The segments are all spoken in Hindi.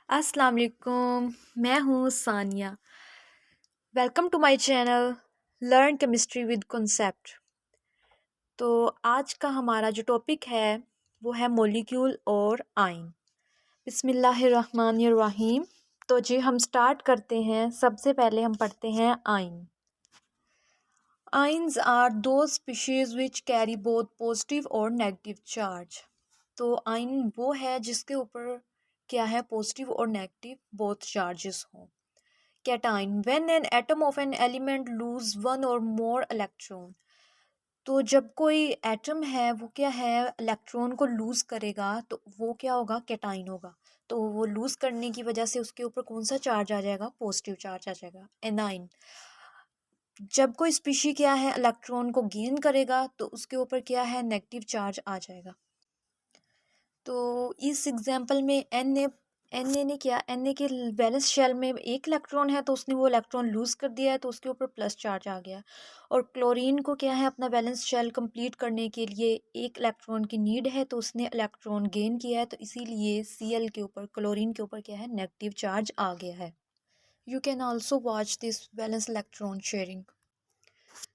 अस्सलाम वालेकुम। मैं हूँ Sania. Welcome to my channel learn chemistry with concept. तो आज का हमारा जो टॉपिक है वो है मॉलिक्यूल और आयन। बिस्मिल्लाहिर्रहमानिर्रहीम। तो जी हम स्टार्ट करते हैं। सबसे पहले हम पढ़ते हैं आयन। आयन्स आर दो species which carry both positive और नेगेटिव चार्ज। तो आयन वो है जिसके ऊपर क्या है, पॉजिटिव और नेगेटिव बोथ चार्जेस हों। Cation, when an atom of an element lose one or more electron। तो जब कोई एटम है वो क्या है, इलेक्ट्रॉन को लूज करेगा तो वो क्या होगा, कैटाइन होगा। तो वो लूज करने की वजह से उसके ऊपर कौन सा चार्ज आ जाएगा, पॉजिटिव चार्ज आ जाएगा, एनाइन। जब कोई स्पीशी क्या है इलेक्ट्रॉन को गेन करेगा तो उसके ऊपर क्या है, नेगेटिव चार्ज आ जाएगा। तो इस एग्जांपल में एन ए के बैलेंस शेल में एक इलेक्ट्रॉन है तो उसने वो इलेक्ट्रॉन लूज कर दिया है तो उसके ऊपर प्लस चार्ज आ गया। और क्लोरीन को क्या है, अपना बैलेंस शेल कंप्लीट करने के लिए एक इलेक्ट्रॉन की नीड है तो उसने इलेक्ट्रॉन गेन किया है, तो इसीलिए Cl के ऊपर, क्लोरीन के ऊपर क्या है, नेगेटिव चार्ज आ गया है। You can also watch this balance electron sharing.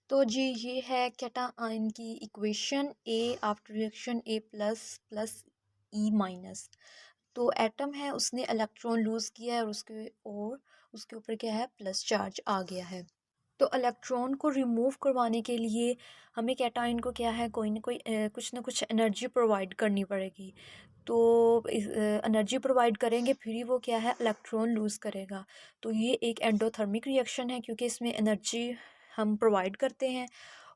तो जी ये है कैटायन की equation, A after reaction A plus plus E minus. तो एटम है उसने इलेक्ट्रॉन लूज किया है और उसके ऊपर क्या है, प्लस चार्ज आ गया है। तो इलेक्ट्रॉन को रिमूव करवाने के लिए हमें कैटायन को क्या है, कोई कुछ ना कुछ एनर्जी प्रोवाइड करनी पड़ेगी। तो एनर्जी प्रोवाइड करेंगे फिर ही वो क्या है, इलेक्ट्रॉन लूज़ करेगा। तो ये एक एंडोथर्मिक रिएक्शन है क्योंकि इसमें एनर्जी हम प्रोवाइड करते हैं।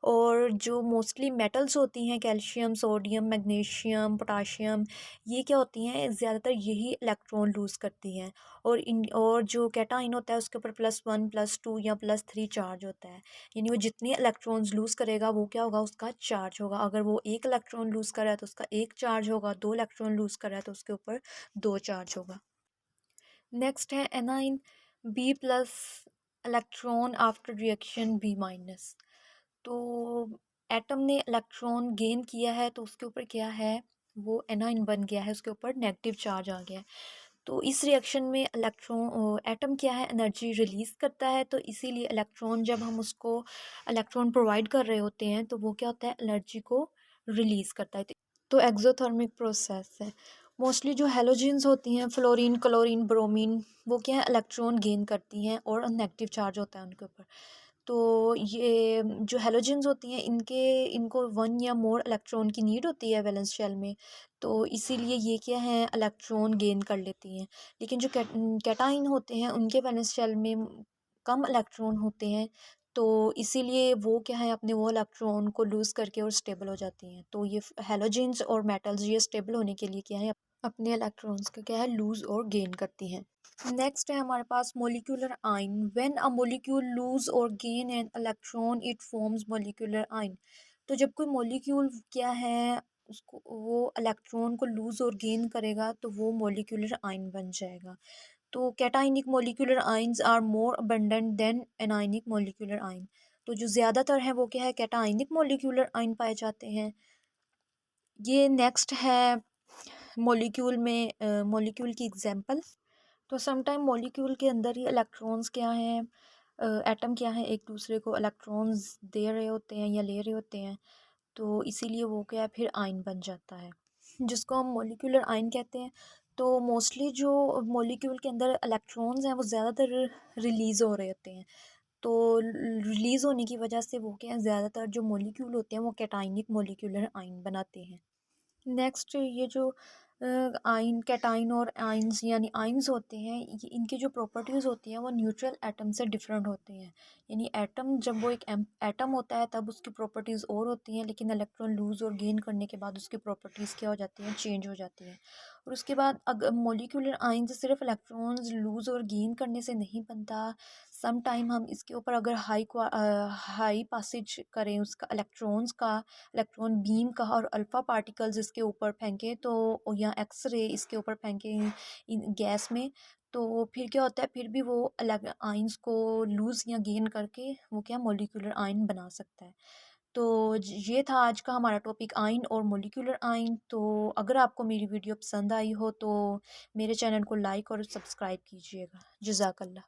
और जो मोस्टली मेटल्स होती हैं, कैल्शियम, सोडियम, मैग्नीशियम, पोटाशियम, ये क्या होती हैं, ज़्यादातर यही इलेक्ट्रॉन लूज़ करती हैं। और जो कैटाइन होता है उसके ऊपर +1 +2 या +3 चार्ज होता है। यानी वो जितने इलेक्ट्रॉन्स लूज़ करेगा वो क्या होगा, उसका चार्ज होगा। अगर वो एक इलेक्ट्रॉन लूज़ कर रहा है तो उसका एक चार्ज होगा, दो इलेक्ट्रॉन लूज़ कर रहा है तो उसके ऊपर दो चार्ज होगा। नेक्स्ट है anion, B plus electron after reaction B minus. तो एटम ने इलेक्ट्रॉन गेन किया है तो उसके ऊपर क्या है, वो एनाइन बन गया है, उसके ऊपर नेगेटिव चार्ज आ गया है। तो इस रिएक्शन में एटम क्या है, एनर्जी रिलीज़ करता है। तो इसीलिए इलेक्ट्रॉन, जब हम उसको इलेक्ट्रॉन प्रोवाइड कर रहे होते हैं तो वो क्या होता है, एनर्जी को रिलीज़ करता है। तो एक्सोथर्मिक प्रोसेस है। मोस्टली जो हेलोजेंस होती हैं, फ्लोरीन, क्लोरीन, ब्रोमीन, वो क्या है, इलेक्ट्रॉन गेन करती हैं और नेगेटिव चार्ज होता है उनके ऊपर। तो ये जो हेलोजेंस होती हैं इनको वन या मोर इलेक्ट्रॉन की नीड होती है वैलेंस शेल में। तो इसीलिए ये क्या है, इलेक्ट्रॉन गेन कर लेती हैं। लेकिन जो कैटाइन होते हैं उनके वैलेंस शेल में कम इलेक्ट्रॉन होते हैं। तो इसीलिए वो क्या है, अपने वो इलेक्ट्रॉन को लूज़ करके और स्टेबल हो जाती हैं। तो ये हेलोजेंस और मेटल्स ये स्टेबल होने के लिए क्या है, अपने इलेक्ट्रॉन्स का क्या है, लूज़ और गेन करती हैं। नेक्स्ट है हमारे पास molecular ion. When a molecule lose और gain an electron it forms molecular ion. तो जब कोई मोलिक्यूल क्या है, उसको वो इलेक्ट्रॉन को लूज और गेन करेगा तो वो मोलिकुलर आयन बन जाएगा। तो cationic molecular ions are more abundant than anionic molecular ion. तो जो ज़्यादातर है वो क्या है, कैटाइनिक मोलिकुलर आयन पाए जाते हैं। ये नेक्स्ट है मोलिक्यूल की एग्जांपल। तो समटाइम मॉलिक्यूल के अंदर ही इलेक्ट्रॉन्स क्या हैं, एटम क्या है, एक दूसरे को इलेक्ट्रॉन्स दे रहे होते हैं या ले रहे होते हैं। तो इसीलिए वो क्या है, फिर आयन बन जाता है जिसको हम मॉलिक्यूलर आयन कहते हैं। तो मोस्टली जो मॉलिक्यूल के अंदर इलेक्ट्रॉन्स हैं वो ज़्यादातर रिलीज़ हो रहे होते हैं। तो रिलीज़ होने की वजह से वो क्या है, ज़्यादातर जो मॉलिक्यूल होते हैं वो कैटाइनिक मॉलिक्यूलर आयन बनाते हैं। नेक्स्ट ये जो आयन, कैटाइन और आयन्स यानी आयन्स होते हैं, ये इनकी जो प्रॉपर्टीज़ होती हैं वो न्यूट्रल एटम से डिफरेंट होती हैं। यानी एटम, जब वो एक एटम होता है तब उसकी प्रॉपर्टीज़ और होती हैं, लेकिन इलेक्ट्रॉन लूज़ और गेन करने के बाद उसकी प्रॉपर्टीज़ क्या हो जाती हैं, चेंज हो जाती हैं। और उसके बाद अगर मोलिकुलर आयन्स सिर्फ इलेक्ट्रॉन्स लूज़ और गेन करने से नहीं बनता। सम टाइम हम इसके ऊपर अगर हाई पासेज करें उसका, इलेक्ट्रॉन बीम का, और अल्फ़ा पार्टिकल्स इसके ऊपर फेंकें तो, या एक्सरे इसके ऊपर फेंकें इन गैस में, तो फिर क्या होता है, फिर भी वो अलग आयन्स को लूज़ या गेन करके वो क्या, मोलिकुलर आयन बना सकता है। तो ये था आज का हमारा टॉपिक आइन और मॉलिक्यूलर आइन। तो अगर आपको मेरी वीडियो पसंद आई हो तो मेरे चैनल को लाइक और सब्सक्राइब कीजिएगा। जज़ाकल्लाह।